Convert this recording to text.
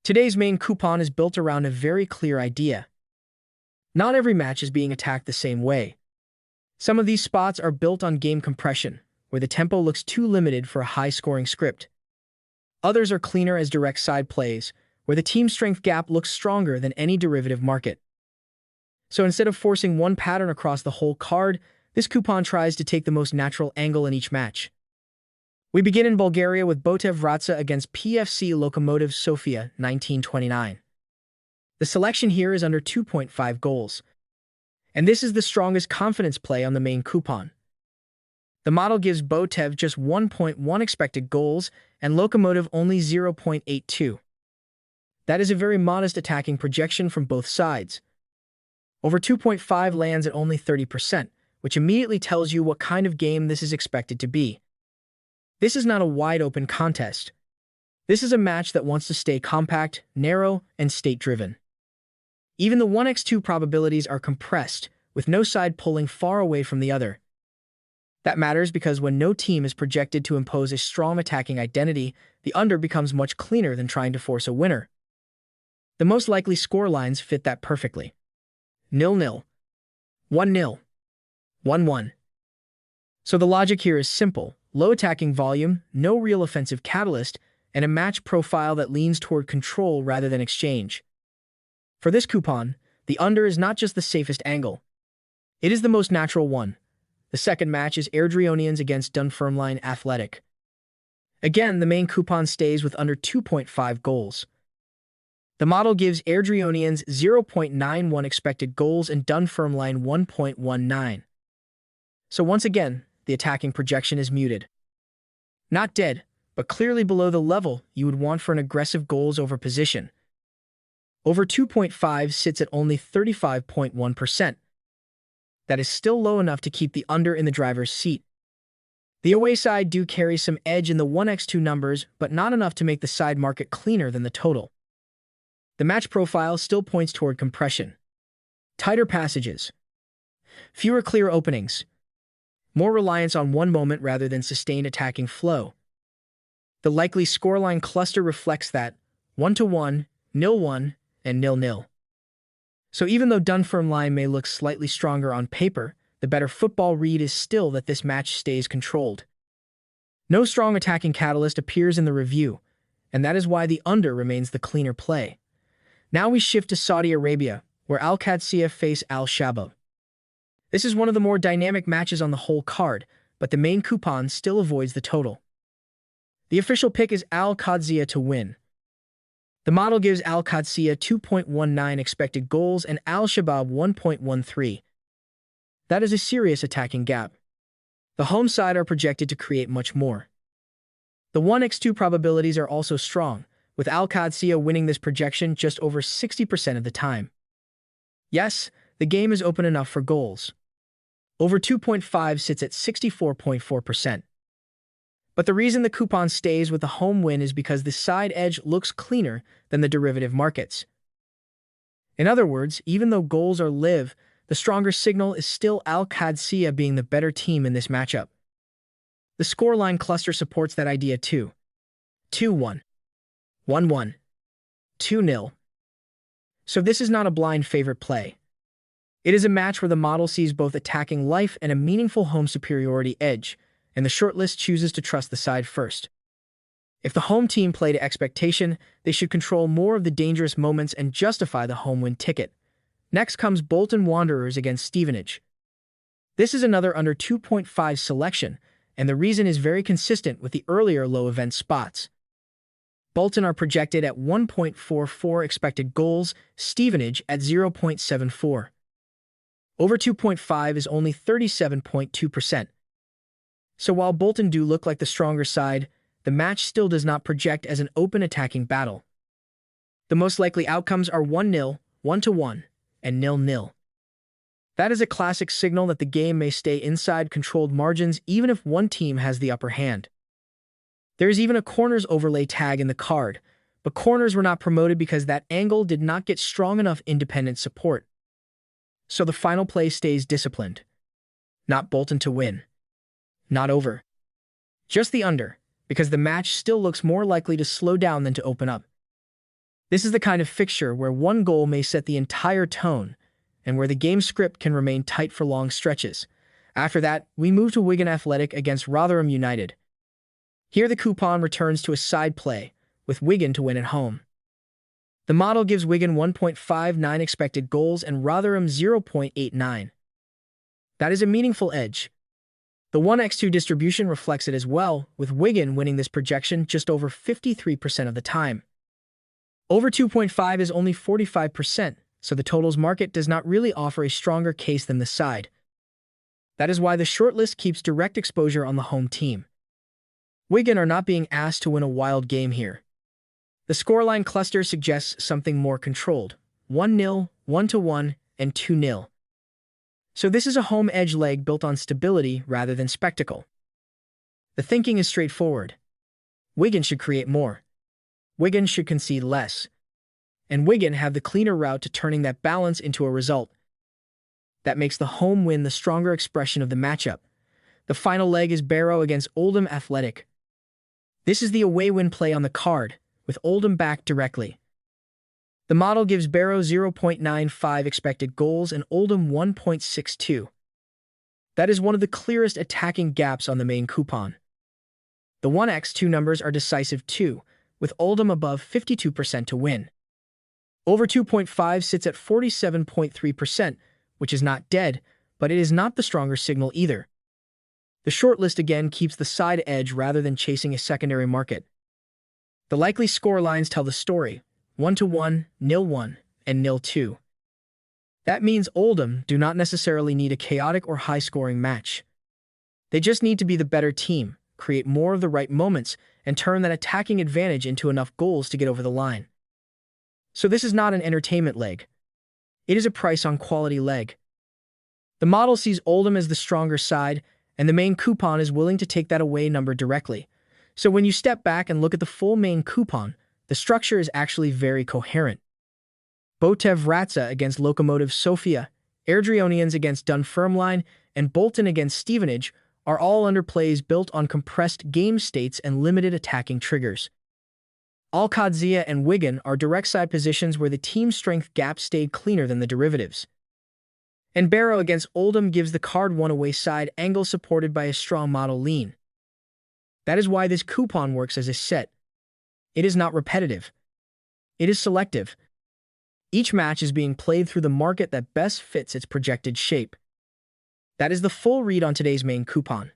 Today's main coupon is built around a very clear idea. Not every match is being attacked the same way. Some of these spots are built on game compression, where the tempo looks too limited for a high-scoring script. Others are cleaner as direct side plays, where the team strength gap looks stronger than any derivative market. So instead of forcing one pattern across the whole card, this coupon tries to take the most natural angle in each match. We begin in Bulgaria with Botev Vratsa against PFC Lokomotiv Sofia 1929. The selection here is under 2.5 goals, and this is the strongest confidence play on the main coupon. The model gives Botev just 1.1 expected goals and Lokomotiv only 0.82. That is a very modest attacking projection from both sides. Over 2.5 lands at only 30%, which immediately tells you what kind of game this is expected to be. This is not a wide-open contest. This is a match that wants to stay compact, narrow, and state-driven. Even the 1x2 probabilities are compressed, with no side pulling far away from the other. That matters because when no team is projected to impose a strong attacking identity, the under becomes much cleaner than trying to force a winner. The most likely score lines fit that perfectly. 0-0, 1-0, 1-1. So the logic here is simple. Low attacking volume, no real offensive catalyst, and a match profile that leans toward control rather than exchange. For this coupon, the under is not just the safest angle. It is the most natural one. The second match is Airdrieonians against Dunfermline Athletic. Again, the main coupon stays with under 2.5 goals. The model gives Airdrieonians 0.91 expected goals and Dunfermline 1.19. So once again, the attacking projection is muted. Not dead, but clearly below the level you would want for an aggressive goals over position. Over 2.5 sits at only 35.1%. That is still low enough to keep the under in the driver's seat. The away side do carry some edge in the 1x2 numbers, but not enough to make the side market cleaner than the total. The match profile still points toward compression. Tighter passages. Fewer clear openings. More reliance on one moment rather than sustained attacking flow. The likely scoreline cluster reflects that 1-1, 0-1, and 0-0. So even though Dunfermline may look slightly stronger on paper, the better football read is still that this match stays controlled. No strong attacking catalyst appears in the review, and that is why the under remains the cleaner play. Now we shift to Saudi Arabia, where Qadsiah face Shabab. This is one of the more dynamic matches on the whole card, but the main coupon still avoids the total. The official pick is Qadsiah to win. The model gives Qadsiah 2.19 expected goals and Shabab 1.13. That is a serious attacking gap. The home side are projected to create much more. The 1x2 probabilities are also strong, with Qadsiah winning this projection just over 60% of the time. Yes, the game is open enough for goals. Over 2.5 sits at 64.4%. But the reason the coupon stays with the home win is because the side edge looks cleaner than the derivative markets. In other words, even though goals are live, the stronger signal is still Qadsiah being the better team in this matchup. The scoreline cluster supports that idea too. 2-1, 1-1, 2-0. So this is not a blind favorite play. It is a match where the model sees both attacking life and a meaningful home superiority edge, and the shortlist chooses to trust the side first. If the home team play to expectation, they should control more of the dangerous moments and justify the home win ticket. Next comes Bolton Wanderers against Stevenage. This is another under 2.5 selection, and the reason is very consistent with the earlier low event spots. Bolton are projected at 1.44 expected goals, Stevenage at 0.74. Over 2.5 is only 37.2%. So while Bolton do look like the stronger side, the match still does not project as an open attacking battle. The most likely outcomes are 1-0, 1-1, and 0-0. That is a classic signal that the game may stay inside controlled margins even if one team has the upper hand. There is even a corners overlay tag in the card, but corners were not promoted because that angle did not get strong enough independent support. So the final play stays disciplined. Not Bolton to win. Not over. Just the under, because the match still looks more likely to slow down than to open up. This is the kind of fixture where one goal may set the entire tone and where the game script can remain tight for long stretches. After that, we move to Wigan Athletic against Rotherham United. Here the coupon returns to a side play, with Wigan to win at home. The model gives Wigan 1.59 expected goals and Rotherham 0.89. That is a meaningful edge. The 1x2 distribution reflects it as well, with Wigan winning this projection just over 53% of the time. Over 2.5 is only 45%, so the totals market does not really offer a stronger case than the side. That is why the shortlist keeps direct exposure on the home team. Wigan are not being asked to win a wild game here. The scoreline cluster suggests something more controlled: 1-0, 1-1, and 2-0. So this is a home edge leg built on stability rather than spectacle. The thinking is straightforward. Wigan should create more. Wigan should concede less. And Wigan have the cleaner route to turning that balance into a result. That makes the home win the stronger expression of the matchup. The final leg is Barrow against Oldham Athletic. This is the away win play on the card, with Oldham back directly. The model gives Barrow 0.95 expected goals and Oldham 1.62. That is one of the clearest attacking gaps on the main coupon. The 1x2 numbers are decisive too, with Oldham above 52% to win. Over 2.5 sits at 47.3%, which is not dead, but it is not the stronger signal either. The shortlist again keeps the side edge rather than chasing a secondary market. The likely score lines tell the story: 1-1, 0-1, and 0-2. That means Oldham do not necessarily need a chaotic or high-scoring match. They just need to be the better team, create more of the right moments, and turn that attacking advantage into enough goals to get over the line. So this is not an entertainment leg. It is a price-on-quality leg. The model sees Oldham as the stronger side, and the main coupon is willing to take that away number directly. So when you step back and look at the full main coupon, the structure is actually very coherent. Botev Vratsa against Lokomotiv Sofia, Airdrieonians against Dunfermline, and Bolton against Stevenage are all underplays built on compressed game states and limited attacking triggers. All Qadsiah and Wigan are direct side positions where the team strength gap stayed cleaner than the derivatives. And Barrow against Oldham gives the card one away side angle supported by a strong model lean. That is why this coupon works as a set. It is not repetitive. It is selective. Each match is being played through the market that best fits its projected shape. That is the full read on today's main coupon.